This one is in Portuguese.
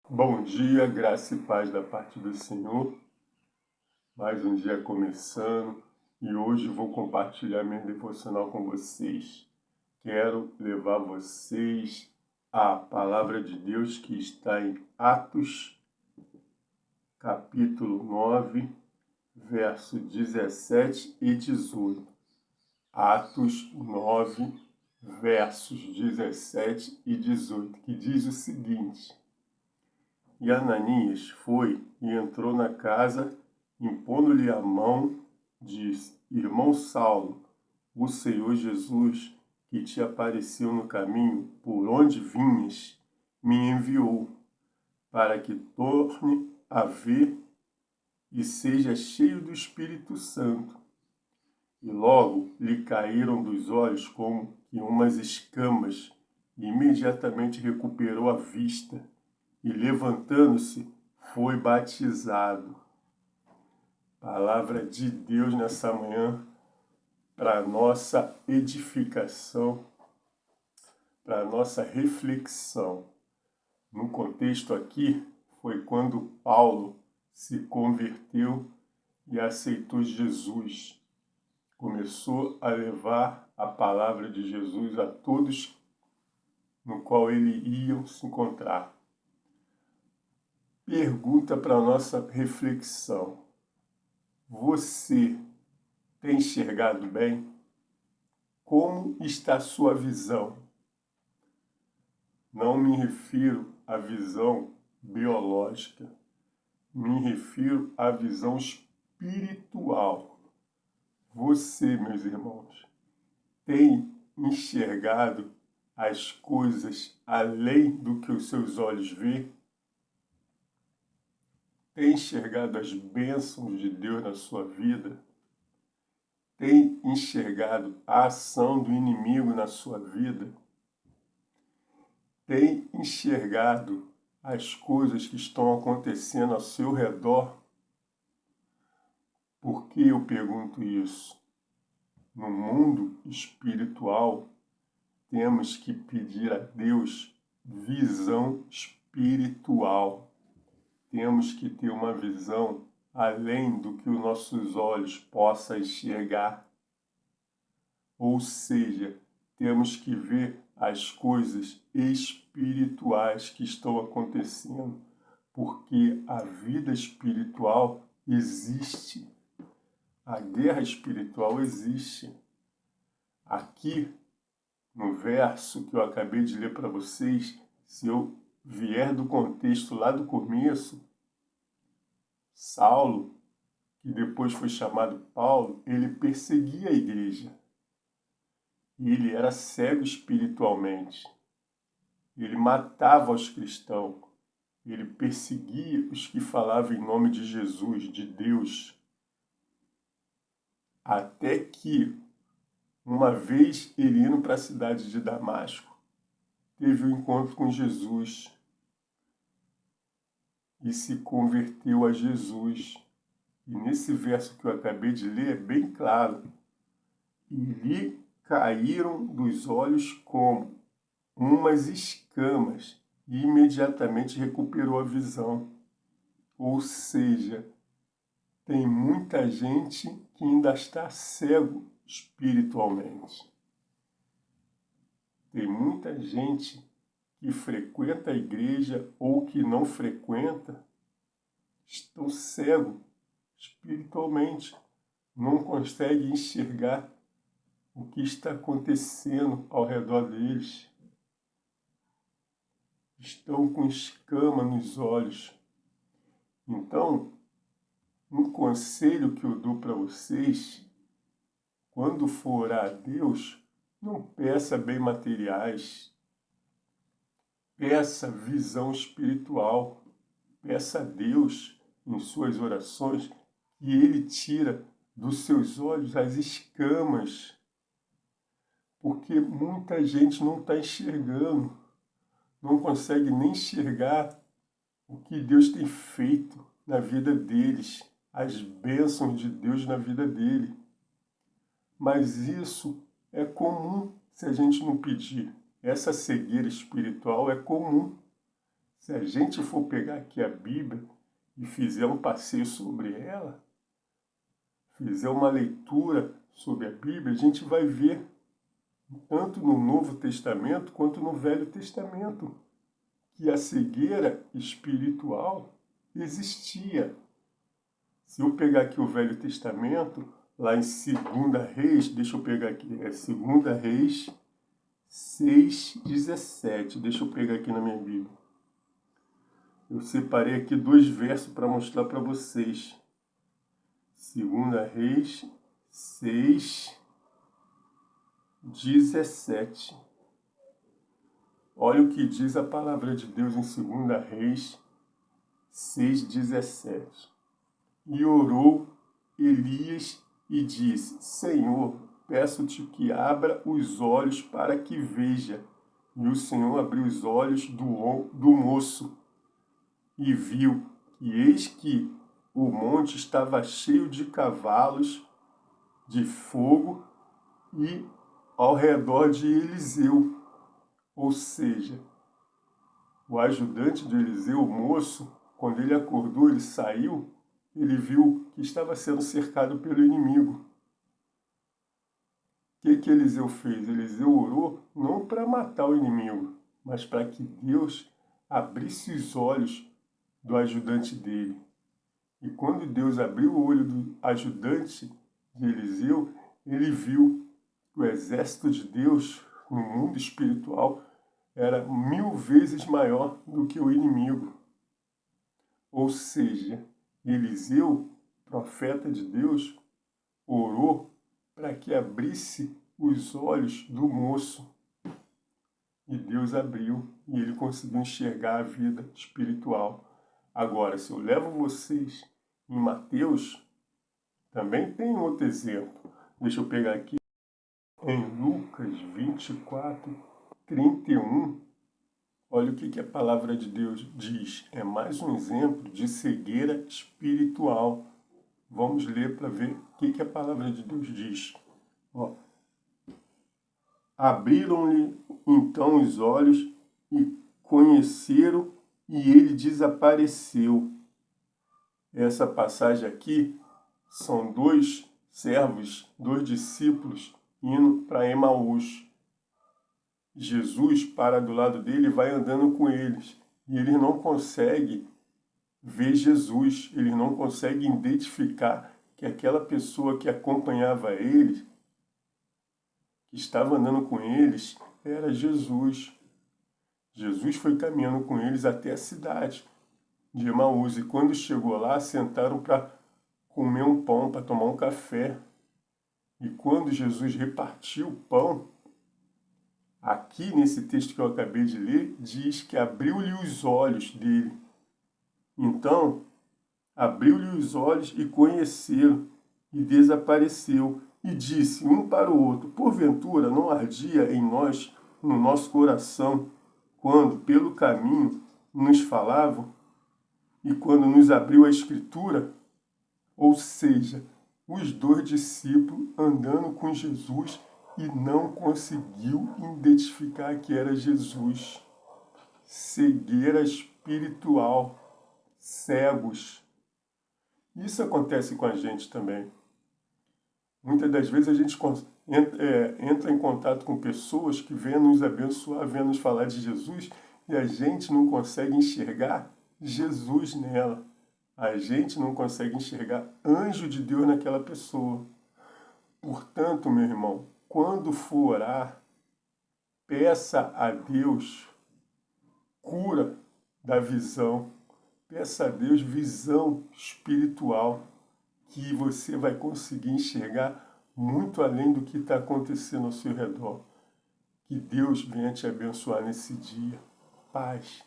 Bom dia, graça e paz da parte do Senhor. Mais um dia começando e hoje vou compartilhar minha devocional com vocês. Quero levar vocês à palavra de Deus que está em Atos, capítulo 9, verso 17 e 18. Atos 9, versos 17 e 18, que diz o seguinte: E Ananias foi e entrou na casa, impondo-lhe a mão, disse: Irmão Saulo, o Senhor Jesus, que te apareceu no caminho por onde vinhas, me enviou, para que torne a ver e seja cheio do Espírito Santo. E logo lhe caíram dos olhos como que umas escamas, e imediatamente recuperou a vista, e levantando-se, foi batizado. Palavra de Deus nessa manhã, para nossa edificação, para nossa reflexão. No contexto aqui, foi quando Paulo se converteu e aceitou Jesus. Começou a levar a palavra de Jesus a todos no qual ele ia se encontrar. Pergunta para a nossa reflexão: você tem enxergado bem? Como está a sua visão? Não me refiro à visão biológica, me refiro à visão espiritual. Você, meus irmãos, tem enxergado as coisas além do que os seus olhos veem? Tem enxergado as bênçãos de Deus na sua vida? Tem enxergado a ação do inimigo na sua vida? Tem enxergado as coisas que estão acontecendo ao seu redor? Por que eu pergunto isso? No mundo espiritual, temos que pedir a Deus visão espiritual. Temos que ter uma visão além do que os nossos olhos possam enxergar. Ou seja, temos que ver as coisas espirituais que estão acontecendo, porque a vida espiritual existe, a guerra espiritual existe. Aqui, no verso que eu acabei de ler para vocês, se eu vier do contexto lá do começo, Saulo, que depois foi chamado Paulo, ele perseguia a igreja. E ele era cego espiritualmente. Ele matava os cristãos. Ele perseguia os que falavam em nome de Jesus, de Deus. Até que, uma vez ele indo para a cidade de Damasco, teve um encontro com Jesus e se converteu a Jesus. E nesse verso que eu acabei de ler, é bem claro. E lhe caíram dos olhos como umas escamas e imediatamente recuperou a visão. Ou seja, tem muita gente que ainda está cego espiritualmente. Tem muita gente que frequenta a igreja ou que não frequenta, estão cegos espiritualmente, não conseguem enxergar o que está acontecendo ao redor deles. Estão com escama nos olhos. Então, um conselho que eu dou para vocês, quando for orar a Deus, não peça bem materiais, peça visão espiritual, peça a Deus em suas orações que Ele tira dos seus olhos as escamas, porque muita gente não está enxergando, não consegue nem enxergar o que Deus tem feito na vida deles, as bênçãos de Deus na vida dele. Mas isso é comum se a gente não pedir. Essa cegueira espiritual é comum Se a gente for pegar aqui a Bíblia e fizer um passeio sobre ela, fizer uma leitura sobre a Bíblia, a gente vai ver, tanto no Novo Testamento quanto no Velho Testamento, que a cegueira espiritual existia. Se eu pegar aqui o Velho Testamento, lá em 2 Reis, deixa eu pegar aqui, é 2 Reis 6:17, deixa eu pegar aqui na minha Bíblia. Eu separei aqui 2 versos para mostrar para vocês. 2 Reis 6:17. Olha o que diz a palavra de Deus em 2 Reis 6:17. E orou Elias e disse: Senhor, peço-te que abra os olhos para que veja. E o Senhor abriu os olhos do moço e viu, e eis que o monte estava cheio de cavalos de fogo e ao redor de Eliseu. Ou seja, o ajudante de Eliseu, o moço, quando ele acordou, ele saiu, ele viu que estava sendo cercado pelo inimigo. O que Eliseu fez? Eliseu orou não para matar o inimigo, mas para que Deus abrisse os olhos do ajudante dele. E quando Deus abriu o olho do ajudante de Eliseu, ele viu que o exército de Deus no mundo espiritual era 1000 vezes maior do que o inimigo. Ou seja, Eliseu, profeta de Deus, orou para que abrisse os olhos do moço. E Deus abriu e ele conseguiu enxergar a vida espiritual. Agora, se eu levo vocês em Mateus, também tem outro exemplo. Deixa eu pegar aqui. Em Lucas 24:31, olha o que a palavra de Deus diz. É mais um exemplo de cegueira espiritual. Vamos ler para ver o que a palavra de Deus diz. Ó. Abriram-lhe então os olhos e conheceram, e ele desapareceu. Essa passagem aqui são 2 servos, 2 discípulos indo para Emaús. Jesus para do lado dele e vai andando com eles. E eles não conseguem ver Jesus, eles não conseguem identificar que aquela pessoa que acompanhava eles, que estava andando com eles, era Jesus. Jesus foi caminhando com eles até a cidade de Emaús. E quando chegou lá, sentaram para comer um pão, para tomar um café. E quando Jesus repartiu o pão, aqui nesse texto que eu acabei de ler, diz que abriu-lhe os olhos dele. Então, abriu-lhe os olhos e conheceram, e desapareceu. E disse um para o outro: porventura não ardia em nós, no nosso coração, quando pelo caminho nos falavam, e quando nos abriu a Escritura? Ou seja, os 2 discípulos andando com Jesus e não conseguiu identificar que era Jesus. Cegueira espiritual, cegos. Isso acontece com a gente também. Muitas das vezes a gente entra em contato com pessoas que vêm nos abençoar, vêm nos falar de Jesus, e a gente não consegue enxergar Jesus nela. A gente não consegue enxergar anjo de Deus naquela pessoa. Portanto, meu irmão, quando for orar, peça a Deus cura da visão. Peça a Deus visão espiritual, que você vai conseguir enxergar muito além do que está acontecendo ao seu redor. Que Deus venha te abençoar nesse dia. Paz.